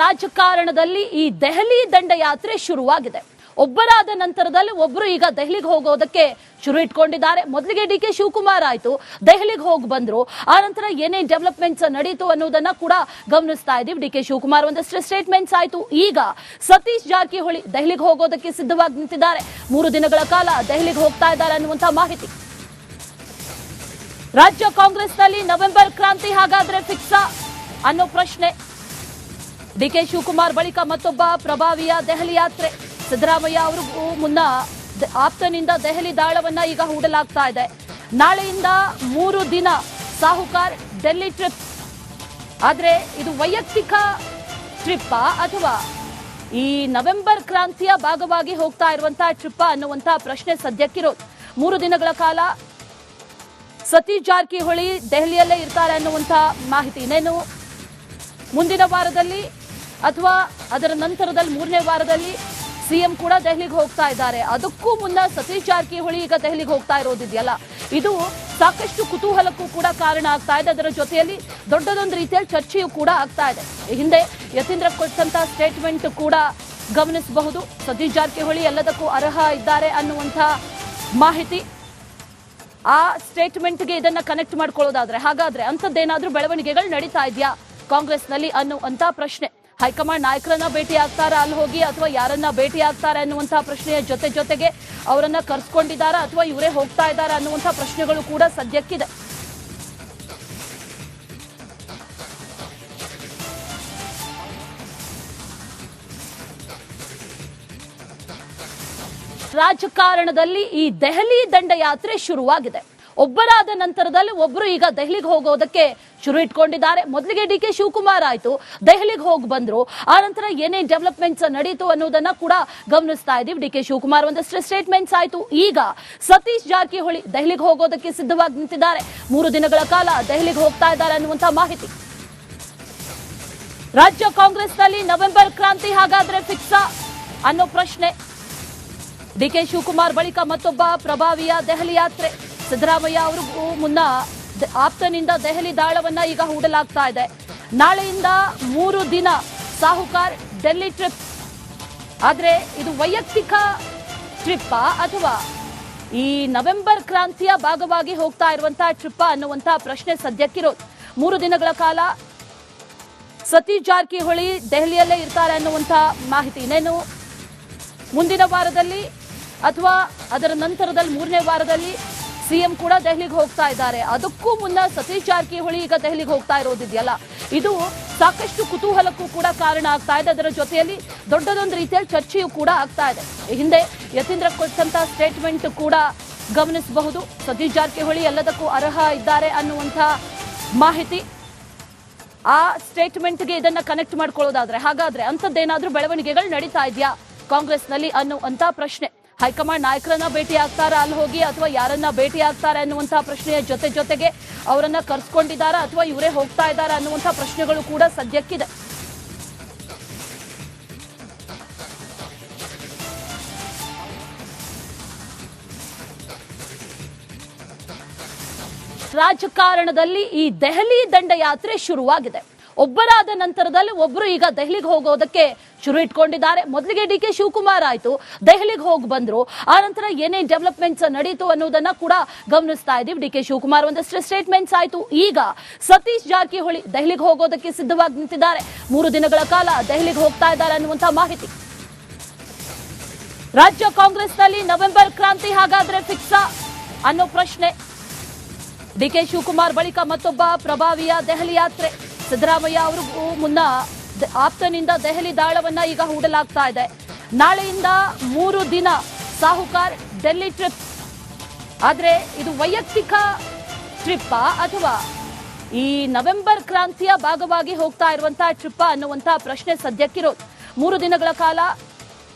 ರಾಜಕಾರಣದಲ್ಲಿ ಈ ದೆಹಲಿ ದಂಡಯಾತ್ರೆ ಶುರುವಾಗಿದೆ. ಒಬ್ಬರಾದ ನಂತರದಲ್ಲಿ ಒಬ್ಬರು ಈಗ ದೆಹಲಿಗೆ ಹೋಗೋದಕ್ಕೆ ಶುರು ಇಟ್ಕೊಂಡಿದ್ದಾರೆ. ಮೊದಲಿಗೆ ಡಿಕೆ ಶಿವಕುಮಾರ್ ಆಯ್ತು, ದೆಹಲಿಗೆ ಹೋಗಿ ಬಂದ್ರು. ಆ ನಂತರ ಏನೇನ್ ಡೆವಲಪ್ಮೆಂಟ್ಸ್ ನಡೀತು ಅನ್ನೋದನ್ನ ಕೂಡ ಗಮನಿಸ್ತಾ ಇದೀವಿ. ಡಿಕೆ ಶಿವಕುಮಾರ್ ಒಂದಷ್ಟು ಸ್ಟೇಟ್ಮೆಂಟ್ಸ್ ಆಯ್ತು. ಈಗ ಸತೀಶ್ ಜಾರಕಿಹೊಳಿ ದೆಹಲಿಗೆ ಹೋಗೋದಕ್ಕೆ ಸಿದ್ಧವಾಗಿ ನಿಂತಿದ್ದಾರೆ. 3 ದಿನಗಳ ಕಾಲ ದೆಹಲಿಗೆ ಹೋಗ್ತಾ ಇದ್ದಾರೆ ಅನ್ನುವಂತ ಮಾಹಿತಿ. ರಾಜ್ಯ ಕಾಂಗ್ರೆಸ್ನಲ್ಲಿ ನವೆಂಬರ್ ಕ್ರಾಂತಿ ಹಾಗಾದ್ರೆ ಫಿಕ್ಸಾ ಅನ್ನೋ ಪ್ರಶ್ನೆ. ಡಿಕೆ ಶಿವಕುಮಾರ್ ಬಳಿಕ ಮತ್ತೊಬ್ಬ ಪ್ರಭಾವಿಯ ದೆಹಲಿ ಯಾತ್ರೆ. ಸಿದ್ದರಾಮಯ್ಯ ಅವರಿಗೂ ಮುನ್ನ ಆಪ್ತನಿಂದ ದೆಹಲಿ ದಾಳವನ್ನ ಈಗ ಹೂಡಲಾಗ್ತಾ ಇದೆ. ನಾಳೆಯಿಂದ 3 ದಿನ ಸಾಹುಕಾರ್ ಡೆಲ್ಲಿ ಟ್ರಿಪ್. ಆದ್ರೆ ಇದು ವೈಯಕ್ತಿಕ ಟ್ರಿಪ್ ಅಥವಾ ಈ ನವೆಂಬರ್ ಕ್ರಾಂತಿಯ ಭಾಗವಾಗಿ ಹೋಗ್ತಾ ಇರುವಂತಹ ಟ್ರಿಪ್ ಅನ್ನುವಂತ ಪ್ರಶ್ನೆ ಸದ್ಯಕ್ಕಿರೋದು. 3 ದಿನಗಳ ಕಾಲ ಸತೀಶ್ ಜಾರಕಿಹೊಳಿ ದೆಹಲಿಯಲ್ಲೇ ಇರ್ತಾರೆ ಅನ್ನುವಂತ ಮಾಹಿತಿ. ಇನ್ನೇನು ಮುಂದಿನ ವಾರದಲ್ಲಿ ಅಥವಾ ಅದರ ನಂತರದಲ್ಲಿ 3ನೇ ವಾರದಲ್ಲಿ ಸಿಎಂ ಕೂಡ ದೆಹಲಿಗೆ ಹೋಗ್ತಾ ಇದ್ದಾರೆ. ಅದಕ್ಕೂ ಮುನ್ನ ಸತೀಶ್ ಜಾರಕಿಹೊಳಿ ಈಗ ದೆಹಲಿಗೆ ಹೋಗ್ತಾ ಇರೋದಿದೆಯಲ್ಲ, ಇದು ಸಾಕಷ್ಟು ಕುತೂಹಲಕ್ಕೂ ಕೂಡ ಕಾರಣ ಆಗ್ತಾ ಇದೆ. ಅದರ ಜೊತೆಯಲ್ಲಿ ದೊಡ್ಡದೊಂದು ರೀತಿಯಲ್ಲಿ ಚರ್ಚೆಯೂ ಕೂಡ ಆಗ್ತಾ ಇದೆ. ಹಿಂದೆ ಯತೀಂದ್ರ ಕೊಟ್ಟಂತ ಸ್ಟೇಟ್ಮೆಂಟ್ ಕೂಡ ಗಮನಿಸಬಹುದು. ಸತೀಶ್ ಜಾರಕಿಹೊಳಿ ಎಲ್ಲದಕ್ಕೂ ಅರ್ಹ ಇದ್ದಾರೆ ಅನ್ನುವಂಥ ಮಾಹಿತಿ. ಆ ಸ್ಟೇಟ್ಮೆಂಟ್ಗೆ ಇದನ್ನ ಕನೆಕ್ಟ್ ಮಾಡ್ಕೊಳ್ಳೋದಾದ್ರೆ ಹಾಗಾದ್ರೆ ಅಂಥದ್ದೇನಾದ್ರೂ ಬೆಳವಣಿಗೆಗಳು ನಡೀತಾ ಇದೆಯಾ ಕಾಂಗ್ರೆಸ್ನಲ್ಲಿ ಅನ್ನುವಂತ ಪ್ರಶ್ನೆ. ಹೈಕಮಾಂಡ್ ನಾಯಕರನ್ನ ಭೇಟಿ ಆಗ್ತಾರಾ ಅಲ್ಲಿ ಹೋಗಿ, ಅಥವಾ ಯಾರನ್ನ ಭೇಟಿ ಆಗ್ತಾರೆ ಅನ್ನುವಂತಹ ಪ್ರಶ್ನೆಯ ಜೊತೆಗೆ ಅವರನ್ನ ಕರ್ಸ್ಕೊಂಡಿದ್ದಾರಾ ಅಥವಾ ಇವರೇ ಹೋಗ್ತಾ ಇದ್ದಾರಾ ಅನ್ನುವಂಥ ಪ್ರಶ್ನೆಗಳು ಕೂಡ ಸದ್ಯಕ್ಕಿದೆ. ರಾಜಕಾರಣದಲ್ಲಿ ಈ ದೆಹಲಿ ದಂಡಯಾತ್ರೆ ಶುರುವಾಗಿದೆ. ಒಬ್ಬರಾದ ನಂತರದಲ್ಲಿ ಒಬ್ಬರು ಈಗ ದೆಹಲಿಗೆ ಹೋಗೋದಕ್ಕೆ ಶುರು ಇಟ್ಕೊಂಡಿದ್ದಾರೆ. ಮೊದಲಿಗೆ ಡಿಕೆ ಶಿವಕುಮಾರ್ ಆಯ್ತು, ದೆಹಲಿಗೆ ಹೋಗಿ ಬಂದ್ರು. ಆ ನಂತರ ಏನೇನ್ ಡೆವಲಪ್ಮೆಂಟ್ಸ್ ನಡೀತು ಅನ್ನೋದನ್ನ ಕೂಡ ಗಮನಿಸ್ತಾ ಇದೀವಿ. ಡಿಕೆ ಶಿವಕುಮಾರ್ ಒಂದಷ್ಟು ಸ್ಟೇಟ್ಮೆಂಟ್ಸ್ ಆಯ್ತು. ಈಗ ಸತೀಶ್ ಜಾರಕಿಹೊಳಿ ದೆಹಲಿಗೆ ಹೋಗೋದಕ್ಕೆ ಸಿದ್ಧವಾಗಿ ನಿಂತಿದ್ದಾರೆ. 3 ದಿನಗಳ ಕಾಲ ದೆಹಲಿಗೆ ಹೋಗ್ತಾ ಇದ್ದಾರೆ ಅನ್ನುವಂತ ಮಾಹಿತಿ. ರಾಜ್ಯ ಕಾಂಗ್ರೆಸ್ನಲ್ಲಿ ನವೆಂಬರ್ ಕ್ರಾಂತಿ ಹಾಗಾದ್ರೆ ಫಿಕ್ಸಾ ಅನ್ನೋ ಪ್ರಶ್ನೆ. ಡಿಕೆ ಶಿವಕುಮಾರ್ ಬಳಿಕ ಮತ್ತೊಬ್ಬ ಪ್ರಭಾವಿಯ ದೆಹಲಿ ಯಾತ್ರೆ. ಸಿದ್ದರಾಮಯ್ಯ ಅವರಿಗೂ ಮುನ್ನ ಆಪ್ತನಿಂದ ದೆಹಲಿ ದಾಳವನ್ನ ಈಗ ಹೂಡಲಾಗ್ತಾ ಇದೆ. ನಾಳೆಯಿಂದ 3 ದಿನ ಸಾಹುಕಾರ್ ಡೆಲ್ಲಿ ಟ್ರಿಪ್. ಆದ್ರೆ ಇದು ವೈಯಕ್ತಿಕ ಟ್ರಿಪ್ ಅಥವಾ ಈ ನವೆಂಬರ್ ಕ್ರಾಂತಿಯ ಭಾಗವಾಗಿ ಹೋಗ್ತಾ ಇರುವಂತಹ ಟ್ರಿಪ್ ಅನ್ನುವಂತ ಪ್ರಶ್ನೆ ಸದ್ಯಕ್ಕಿರೋದು. 3 ದಿನಗಳ ಕಾಲ ಸತೀಶ್ ಜಾರಕಿಹೊಳಿ ದೆಹಲಿಯಲ್ಲೇ ಇರ್ತಾರೆ ಅನ್ನುವಂತ ಮಾಹಿತಿ. ಇನ್ನೇನು ಮುಂದಿನ ವಾರದಲ್ಲಿ ಅಥವಾ ಅದರ ನಂತರದಲ್ಲಿ 3ನೇ ವಾರದಲ್ಲಿ ಸಿಎಂ ಕೂಡ ದೆಹಲಿಗೆ ಹೋಗ್ತಾ ಇದ್ದಾರೆ. ಅದಕ್ಕೂ ಮುನ್ನ ಸತೀಶ್ ಜಾರಕಿಹೊಳಿ ಈಗ ದೆಹಲಿಗೆ ಹೋಗ್ತಾ ಇರೋದಿದೆಯಲ್ಲ, ಇದು ಸಾಕಷ್ಟು ಕುತೂಹಲಕ್ಕೂ ಕೂಡ ಕಾರಣ ಆಗ್ತಾ ಇದೆ. ಅದರ ಜೊತೆಯಲ್ಲಿ ದೊಡ್ಡದೊಂದು ರೀತಿಯಲ್ಲಿ ಚರ್ಚೆಯೂ ಕೂಡ ಆಗ್ತಾ ಇದೆ. ಹಿಂದೆ ಯತೀಂದ್ರ ಕೊಟ್ಟಂತ ಸ್ಟೇಟ್ಮೆಂಟ್ ಕೂಡ ಗಮನಿಸಬಹುದು. ಸತೀಶ್ ಜಾರಕಿಹೊಳಿ ಎಲ್ಲದಕ್ಕೂ ಅರ್ಹ ಇದ್ದಾರೆ ಅನ್ನುವಂಥ ಮಾಹಿತಿ. ಆ ಸ್ಟೇಟ್ಮೆಂಟ್ಗೆ ಇದನ್ನ ಕನೆಕ್ಟ್ ಮಾಡ್ಕೊಳ್ಳೋದಾದ್ರೆ ಹಾಗಾದ್ರೆ ಅಂಥದ್ದೇನಾದ್ರೂ ಬೆಳವಣಿಗೆಗಳು ನಡೀತಾ ಇದೆಯಾ ಕಾಂಗ್ರೆಸ್ನಲ್ಲಿ ಅನ್ನುವಂತ ಪ್ರಶ್ನೆ. ಹೈಕಮಾಂಡ್ ನಾಯಕರನ್ನ ಭೇಟಿ ಆಗ್ತಾರಾ ಅಲ್ಲಿ ಹೋಗಿ, ಅಥವಾ ಯಾರನ್ನ ಭೇಟಿ ಆಗ್ತಾರೆ ಅನ್ನುವಂತಹ ಪ್ರಶ್ನೆಯ ಜೊತೆಗೆ ಅವರನ್ನ ಕರ್ಸ್ಕೊಂಡಿದ್ದಾರಾ ಅಥವಾ ಇವರೇ ಹೋಗ್ತಾ ಇದ್ದಾರಾ ಅನ್ನುವಂಥ ಪ್ರಶ್ನೆಗಳು ಕೂಡ ಸದ್ಯಕ್ಕಿದೆ. ರಾಜಕಾರಣದಲ್ಲಿ ಈ ದೆಹಲಿ ದಂಡಯಾತ್ರೆ ಶುರುವಾಗಿದೆ. ಒಬ್ಬರಾದ ನಂತರದಲ್ಲಿ ಒಬ್ಬರು ಈಗ ದೆಹಲಿಗೆ ಹೋಗೋದಕ್ಕೆ ಶುರು ಇಟ್ಕೊಂಡಿದ್ದಾರೆ. ಮೊದಲಿಗೆ ಡಿಕೆ ಶಿವಕುಮಾರ್ ಆಯ್ತು, ದೆಹಲಿಗೆ ಹೋಗಿ ಬಂದ್ರು. ಆ ನಂತರ ಏನೇನ್ ಡೆವಲಪ್ಮೆಂಟ್ಸ್ ನಡೀತು ಅನ್ನೋದನ್ನ ಕೂಡ ಗಮನಿಸ್ತಾ ಇದೀವಿ. ಡಿಕೆ ಶಿವಕುಮಾರ್ ಒಂದಷ್ಟು ಸ್ಟೇಟ್ಮೆಂಟ್ಸ್ ಆಯ್ತು. ಈಗ ಸತೀಶ್ ಜಾರಕಿಹೊಳಿ ದೆಹಲಿಗೆ ಹೋಗೋದಕ್ಕೆ ಸಿದ್ಧವಾಗಿ ನಿಂತಿದ್ದಾರೆ. 3 ದಿನಗಳ ಕಾಲ ದೆಹಲಿಗೆ ಹೋಗ್ತಾ ಇದ್ದಾರೆ ಅನ್ನುವಂತ ಮಾಹಿತಿ. ರಾಜ್ಯ ಕಾಂಗ್ರೆಸ್ನಲ್ಲಿ ನವೆಂಬರ್ ಕ್ರಾಂತಿ ಹಾಗಾದ್ರೆ ಫಿಕ್ಸಾ ಅನ್ನೋ ಪ್ರಶ್ನೆ. ಡಿಕೆ ಶಿವಕುಮಾರ್ ಬಳಿಕ ಮತ್ತೊಬ್ಬ ಪ್ರಭಾವಿಯ ದೆಹಲಿ ಯಾತ್ರೆ. ಸಿದ್ದರಾಮಯ್ಯ ಅವರಿಗೂ ಮುನ್ನ ಆಪ್ತನಿಂದ ದೆಹಲಿ ದಾಳವನ್ನ ಈಗ ಹೂಡಲಾಗ್ತಾ ಇದೆ. ನಾಳೆಯಿಂದ 3 ದಿನ ಸಾಹುಕಾರ್ ಡೆಲ್ಲಿ ಟ್ರಿಪ್. ಆದ್ರೆ ಇದು ವೈಯಕ್ತಿಕ ಟ್ರಿಪ್ ಅಥವಾ ಈ ನವೆಂಬರ್ ಕ್ರಾಂತಿಯ ಭಾಗವಾಗಿ ಹೋಗ್ತಾ ಇರುವಂತಹ ಟ್ರಿಪ್ ಅನ್ನುವಂತ ಪ್ರಶ್ನೆ ಸದ್ಯಕ್ಕಿರೋದು. 3 ದಿನಗಳ ಕಾಲ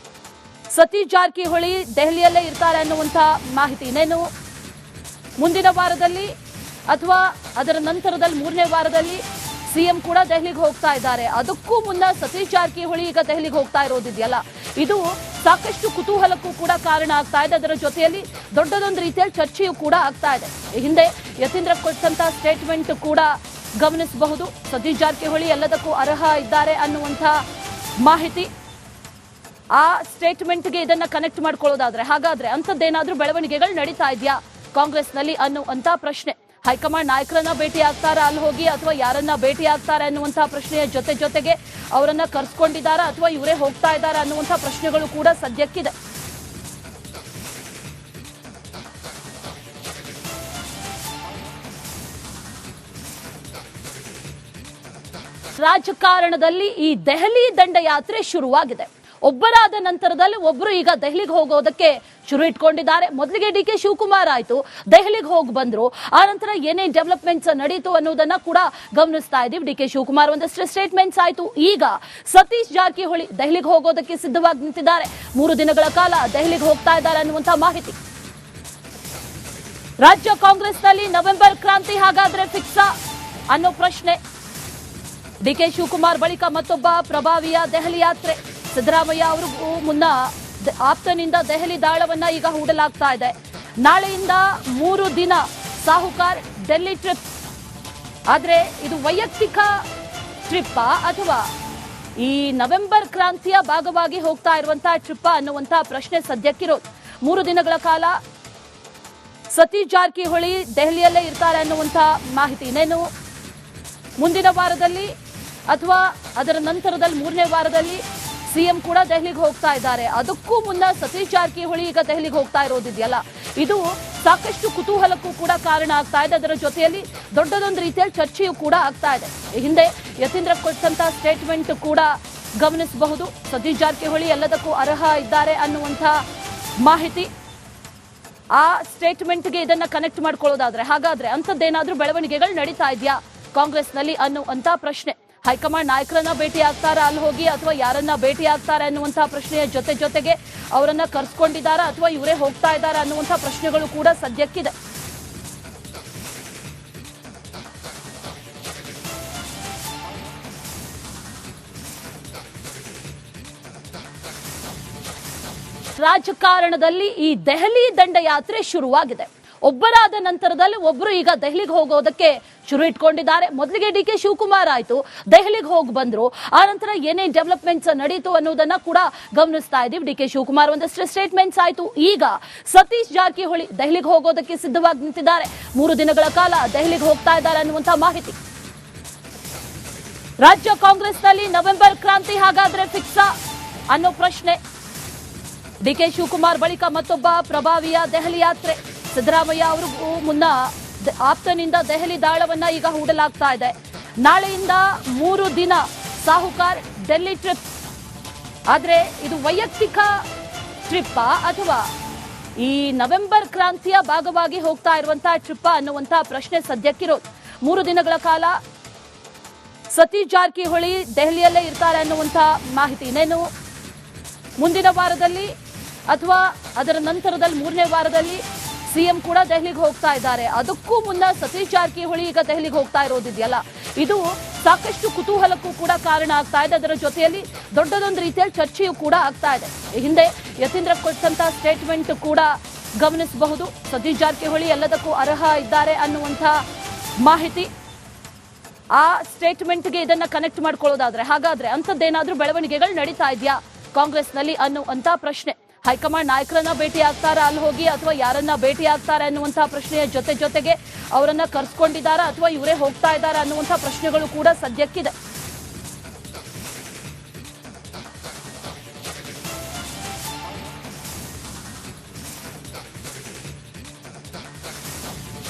ಸತೀಶ್ ಜಾರಕಿಹೊಳಿ ದೆಹಲಿಯಲ್ಲೇ ಇರ್ತಾರೆ ಅನ್ನುವಂತ ಮಾಹಿತಿ. ಇನ್ನೇನು ಮುಂದಿನ ವಾರದಲ್ಲಿ ಅಥವಾ ಅದರ ನಂತರದಲ್ಲಿ 3ನೇ ವಾರದಲ್ಲಿ ಸಿಎಂ ಕೂಡ ದೆಹಲಿಗೆ ಹೋಗ್ತಾ ಇದ್ದಾರೆ. ಅದಕ್ಕೂ ಮುನ್ನ ಸತೀಶ್ ಜಾರಕಿಹೊಳಿ ಈಗ ದೆಹಲಿಗೆ ಹೋಗ್ತಾ ಇರೋದಿದೆಯಲ್ಲ, ಇದು ಸಾಕಷ್ಟು ಕುತೂಹಲಕ್ಕೂ ಕೂಡ ಕಾರಣ ಆಗ್ತಾ ಇದೆ. ಅದರ ಜೊತೆಯಲ್ಲಿ ದೊಡ್ಡದೊಂದು ರೀತಿಯಲ್ಲಿ ಚರ್ಚೆಯೂ ಕೂಡ ಆಗ್ತಾ ಇದೆ. ಹಿಂದೆ ಯತೀಂದ್ರ ಕೊಟ್ಟಂತ ಸ್ಟೇಟ್ಮೆಂಟ್ ಕೂಡ ಗಮನಿಸಬಹುದು. ಸತೀಶ್ ಜಾರಕಿಹೊಳಿ ಎಲ್ಲದಕ್ಕೂ ಅರ್ಹ ಇದ್ದಾರೆ ಅನ್ನುವಂಥ ಮಾಹಿತಿ. ಆ ಸ್ಟೇಟ್ಮೆಂಟ್ಗೆ ಇದನ್ನ ಕನೆಕ್ಟ್ ಮಾಡ್ಕೊಳ್ಳೋದಾದ್ರೆ ಹಾಗಾದ್ರೆ ಅಂಥದ್ದೇನಾದ್ರೂ ಬೆಳವಣಿಗೆಗಳು ನಡೀತಾ ಇದೆಯಾ ಕಾಂಗ್ರೆಸ್ನಲ್ಲಿ ಅನ್ನುವಂಥ ಪ್ರಶ್ನೆ. ಹೈಕಮಾಂಡ್ ನಾಯಕರನ್ನ ಭೇಟಿ ಆಗ್ತಾರಾ ಅಲ್ಲಿ ಹೋಗಿ ಅಥವಾ ಯಾರನ್ನ ಭೇಟಿ ಆಗ್ತಾರೆ ಅನ್ನುವಂಥ ಪ್ರಶ್ನೆಯ ಜೊತೆಗೆ ಅವರನ್ನ ಕರ್ಸ್ಕೊಂಡಿದ್ದಾರಾ ಅಥವಾ ಇವರೇ ಹೋಗ್ತಾ ಇದ್ದಾರಾ ಅನ್ನುವಂಥ ಪ್ರಶ್ನೆಗಳು ಕೂಡ ಸದ್ಯಕ್ಕಿದೆ. ರಾಜಕಾರಣದಲ್ಲಿ ಈ ದೆಹಲಿ ದಂಡಯಾತ್ರೆ ಶುರುವಾಗಿದೆ. ಒಬ್ಬರಾದ ನಂತರದಲ್ಲಿ ಒಬ್ಬರು ಈಗ ದೆಹಲಿಗೆ ಹೋಗೋದಕ್ಕೆ ಶುರು ಇಟ್ಕೊಂಡಿದ್ದಾರೆ. ಮೊದಲಿಗೆ ಡಿಕೆ ಶಿವಕುಮಾರ್ ಆಯ್ತು, ದೆಹಲಿಗೆ ಹೋಗಿ ಬಂದ್ರು. ಆ ನಂತರ ಏನೇನ್ ಡೆವಲಪ್ಮೆಂಟ್ಸ್ ನಡೀತು ಅನ್ನೋದನ್ನ ಕೂಡ ಗಮನಿಸ್ತಾ ಇದೀವಿ. ಡಿಕೆ ಶಿವಕುಮಾರ್ ಒಂದಷ್ಟು ಸ್ಟೇಟ್ಮೆಂಟ್ಸ್ ಆಯ್ತು. ಈಗ ಸತೀಶ್ ಜಾರಕಿಹೊಳಿ ದೆಹಲಿಗೆ ಹೋಗೋದಕ್ಕೆ ಸಿದ್ಧವಾಗಿ ನಿಂತಿದ್ದಾರೆ. 3 ದಿನಗಳ ಕಾಲ ದೆಹಲಿಗೆ ಹೋಗ್ತಾ ಇದ್ದಾರೆ ಅನ್ನುವಂಥ ಮಾಹಿತಿ. ರಾಜ್ಯ ಕಾಂಗ್ರೆಸ್ನಲ್ಲಿ ನವೆಂಬರ್ ಕ್ರಾಂತಿ ಹಾಗಾದ್ರೆ ಫಿಕ್ಸಾ ಅನ್ನೋ ಪ್ರಶ್ನೆ. ಡಿಕೆ ಶಿವಕುಮಾರ್ ಬಳಿಕ ಮತ್ತೊಬ್ಬ ಪ್ರಭಾವಿಯ ದೆಹಲಿ ಯಾತ್ರೆ. ಸಿದ್ದರಾಮಯ್ಯ ಅವರಿಗೂ ಮುನ್ನ ಆಪ್ತನಿಂದ ದೆಹಲಿ ದಾಳವನ್ನ ಈಗ ಹೂಡಲಾಗ್ತಾ ಇದೆ. ನಾಳೆಯಿಂದ 3 ದಿನ ಸಾಹುಕಾರ್ ಡೆಲ್ಲಿ ಟ್ರಿಪ್. ಆದ್ರೆ ಇದು ವೈಯಕ್ತಿಕ ಟ್ರಿಪ್ ಅಥವಾ ಈ ನವೆಂಬರ್ ಕ್ರಾಂತಿಯ ಭಾಗವಾಗಿ ಹೋಗ್ತಾ ಇರುವಂತಹ ಟ್ರಿಪ್ ಅನ್ನುವಂತ ಪ್ರಶ್ನೆ ಸದ್ಯಕ್ಕಿರೋದು. 3 ದಿನಗಳ ಕಾಲ ಸತೀಶ್ ಜಾರಕಿಹೊಳಿ ದೆಹಲಿಯಲ್ಲೇ ಇರ್ತಾರೆ ಅನ್ನುವಂತ ಮಾಹಿತಿ. ಇನ್ನೇನು ಮುಂದಿನ ವಾರದಲ್ಲಿ ಅಥವಾ ಅದರ ನಂತರದಲ್ಲಿ 3ನೇ ವಾರದಲ್ಲಿ ಸಿಎಂ ಕೂಡ ದೆಹಲಿಗೆ ಹೋಗ್ತಾ ಇದ್ದಾರೆ. ಅದಕ್ಕೂ ಮುನ್ನ ಸತೀಶ್ ಜಾರಕಿಹೊಳಿ ಈಗ ದೆಹಲಿಗೆ ಹೋಗ್ತಾ ಇರೋದಿದೆಯಲ್ಲ, ಇದು ಸಾಕಷ್ಟು ಕುತೂಹಲಕ್ಕೂ ಕೂಡ ಕಾರಣ ಆಗ್ತಾ ಇದೆ. ಅದರ ಜೊತೆಯಲ್ಲಿ ದೊಡ್ಡದೊಂದು ರೀತಿಯಲ್ಲಿ ಚರ್ಚೆಯೂ ಕೂಡ ಆಗ್ತಾ ಇದೆ. ಹಿಂದೆ ಯತೀಂದ್ರ ಕೊಟ್ಟಂತ ಸ್ಟೇಟ್ಮೆಂಟ್ ಕೂಡ ಗಮನಿಸಬಹುದು. ಸತೀಶ್ ಜಾರಕಿಹೊಳಿ ಎಲ್ಲದಕ್ಕೂ ಅರ್ಹ ಇದ್ದಾರೆ ಅನ್ನುವಂಥ ಮಾಹಿತಿ. ಆ ಸ್ಟೇಟ್ಮೆಂಟ್ಗೆ ಇದನ್ನ ಕನೆಕ್ಟ್ ಮಾಡ್ಕೊಳ್ಳೋದಾದ್ರೆ ಹಾಗಾದ್ರೆ ಅಂಥದ್ದೇನಾದ್ರೂ ಬೆಳವಣಿಗೆಗಳು ನಡೀತಾ ಇದೆಯಾ ಕಾಂಗ್ರೆಸ್ನಲ್ಲಿ ಅನ್ನುವಂಥ ಪ್ರಶ್ನೆ. ಹೈಕಮಾಂಡ್ ನಾಯಕರನ್ನ ಭೇಟಿ ಆಗ್ತಾರಾ ಅಲ್ಲಿ ಹೋಗಿ ಅಥವಾ ಯಾರನ್ನ ಭೇಟಿ ಆಗ್ತಾರೆ ಅನ್ನುವಂಥ ಪ್ರಶ್ನೆಯ ಜೊತೆಗೆ ಅವರನ್ನ ಕರ್ಸ್ಕೊಂಡಿದ್ದಾರಾ ಅಥವಾ ಇವರೇ ಹೋಗ್ತಾ ಇದ್ದಾರಾ ಅನ್ನುವಂಥ ಪ್ರಶ್ನೆಗಳು ಕೂಡ ಸದ್ಯಕ್ಕಿದೆ. ರಾಜಕಾರಣದಲ್ಲಿ ಈ ದೆಹಲಿ ದಂಡಯಾತ್ರೆ ಶುರುವಾಗಿದೆ. ಒಬ್ಬರಾದ ನಂತರದಲ್ಲಿ ಒಬ್ಬರು ಈಗ ದೆಹಲಿಗೆ ಹೋಗೋದಕ್ಕೆ ಶುರು ಇಟ್ಕೊಂಡಿದ್ದಾರೆ. ಮೊದಲಿಗೆ ಡಿಕೆ ಶಿವಕುಮಾರ್ ಆಯ್ತು, ದೆಹಲಿಗೆ ಹೋಗಿ ಬಂದ್ರು. ಆ ನಂತರ ಏನೇನ್ ಡೆವಲಪ್ಮೆಂಟ್ಸ್ ನಡೀತು ಅನ್ನೋದನ್ನ ಕೂಡ ಗಮನಿಸ್ತಾ ಇದೀವಿ. ಡಿಕೆ ಶಿವಕುಮಾರ್ ಒಂದಷ್ಟು ಸ್ಟೇಟ್ಮೆಂಟ್ಸ್ ಆಯ್ತು. ಈಗ ಸತೀಶ್ ಜಾರಕಿಹೊಳಿ ದೆಹಲಿಗೆ ಹೋಗೋದಕ್ಕೆ ಸಿದ್ಧವಾಗಿ ನಿಂತಿದ್ದಾರೆ. 3 ದಿನಗಳ ಕಾಲ ದೆಹಲಿಗೆ ಹೋಗ್ತಾ ಇದ್ದಾರೆ ಅನ್ನುವಂಥ ಮಾಹಿತಿ. ರಾಜ್ಯ ಕಾಂಗ್ರೆಸ್ನಲ್ಲಿ ನವೆಂಬರ್ ಕ್ರಾಂತಿ ಹಾಗಾದ್ರೆ ಫಿಕ್ಸಾ ಅನ್ನೋ ಪ್ರಶ್ನೆ. ಡಿಕೆ ಶಿವಕುಮಾರ್ ಬಳಿಕ ಮತ್ತೊಬ್ಬ ಪ್ರಭಾವಿಯ ದೆಹಲಿ ಯಾತ್ರೆ. ಸಿದ್ದರಾಮಯ್ಯ ಅವರಿಗೂ ಮುನ್ನ ಆಪ್ತನಿಂದ ದೆಹಲಿ ದಾಳವನ್ನ ಈಗ ಹೂಡಲಾಗ್ತಾ ಇದೆ. ನಾಳೆಯಿಂದ 3 ದಿನ ಸಾಹುಕಾರ್ ಡೆಲ್ಲಿ ಟ್ರಿಪ್. ಆದ್ರೆ ಇದು ವೈಯಕ್ತಿಕ ಟ್ರಿಪ್ ಅಥವಾ ಈ ನವೆಂಬರ್ ಕ್ರಾಂತಿಯ ಭಾಗವಾಗಿ ಹೋಗ್ತಾ ಇರುವಂತಹ ಟ್ರಿಪ್ ಅನ್ನುವಂಥ ಪ್ರಶ್ನೆ ಸದ್ಯಕ್ಕಿರೋದು. 3 ದಿನಗಳ ಕಾಲ ಸತೀಶ್ ಜಾರಕಿಹೊಳಿ ದೆಹಲಿಯಲ್ಲೇ ಇರ್ತಾರೆ ಅನ್ನುವಂಥ ಮಾಹಿತಿ. ಇನ್ನೇನು ಮುಂದಿನ ವಾರದಲ್ಲಿ ಅಥವಾ ಅದರ ನಂತರದಲ್ಲಿ 3ನೇ ವಾರದಲ್ಲಿ ಸಿಎಂ ಕೂಡ ದೆಹಲಿಗೆ ಹೋಗ್ತಾ ಇದ್ದಾರೆ. ಅದಕ್ಕೂ ಮುನ್ನ ಸತೀಶ್ ಜಾರಕಿಹೊಳಿ ಈಗ ದೆಹಲಿಗೆ ಹೋಗ್ತಾ ಇರೋದಿದೆಯಲ್ಲ, ಇದು ಸಾಕಷ್ಟು ಕುತೂಹಲಕ್ಕೂ ಕೂಡ ಕಾರಣ ಆಗ್ತಾ ಇದೆ. ಅದರ ಜೊತೆಯಲ್ಲಿ ದೊಡ್ಡದೊಂದು ರೀತಿಯಲ್ಲಿ ಚರ್ಚೆಯೂ ಕೂಡ ಆಗ್ತಾ ಇದೆ. ಹಿಂದೆ ಯತೀಂದ್ರ ಕೊಟ್ಟಂತ ಸ್ಟೇಟ್ಮೆಂಟ್ ಕೂಡ ಗಮನಿಸಬಹುದು. ಸತೀಶ್ ಜಾರಕಿಹೊಳಿ ಎಲ್ಲದಕ್ಕೂ ಅರ್ಹ ಇದ್ದಾರೆ ಅನ್ನುವಂಥ ಮಾಹಿತಿ. ಆ ಸ್ಟೇಟ್ಮೆಂಟ್ಗೆ ಇದನ್ನ ಕನೆಕ್ಟ್ ಮಾಡ್ಕೊಳ್ಳೋದಾದ್ರೆ ಹಾಗಾದ್ರೆ ಅಂಥದ್ದೇನಾದ್ರೂ ಬೆಳವಣಿಗೆಗಳು ನಡೀತಾ ಇದೆಯಾ ಕಾಂಗ್ರೆಸ್ನಲ್ಲಿ ಅನ್ನುವಂಥ ಪ್ರಶ್ನೆ. ಹೈಕಮಾಂಡ್ ನಾಯಕರನ್ನ ಭೇಟಿ ಆಗ್ತಾರಾ ಅಲ್ಲಿ ಹೋಗಿ ಅಥವಾ ಯಾರನ್ನ ಭೇಟಿ ಆಗ್ತಾರೆ ಅನ್ನುವಂಥ ಪ್ರಶ್ನೆಯ ಜೊತೆಗೆ ಅವರನ್ನ ಕರ್ಸ್ಕೊಂಡಿದ್ದಾರಾ ಅಥವಾ ಇವರೇ ಹೋಗ್ತಾ ಇದ್ದಾರಾ ಅನ್ನುವಂಥ ಪ್ರಶ್ನೆಗಳು ಕೂಡ ಸದ್ಯಕ್ಕಿದೆ.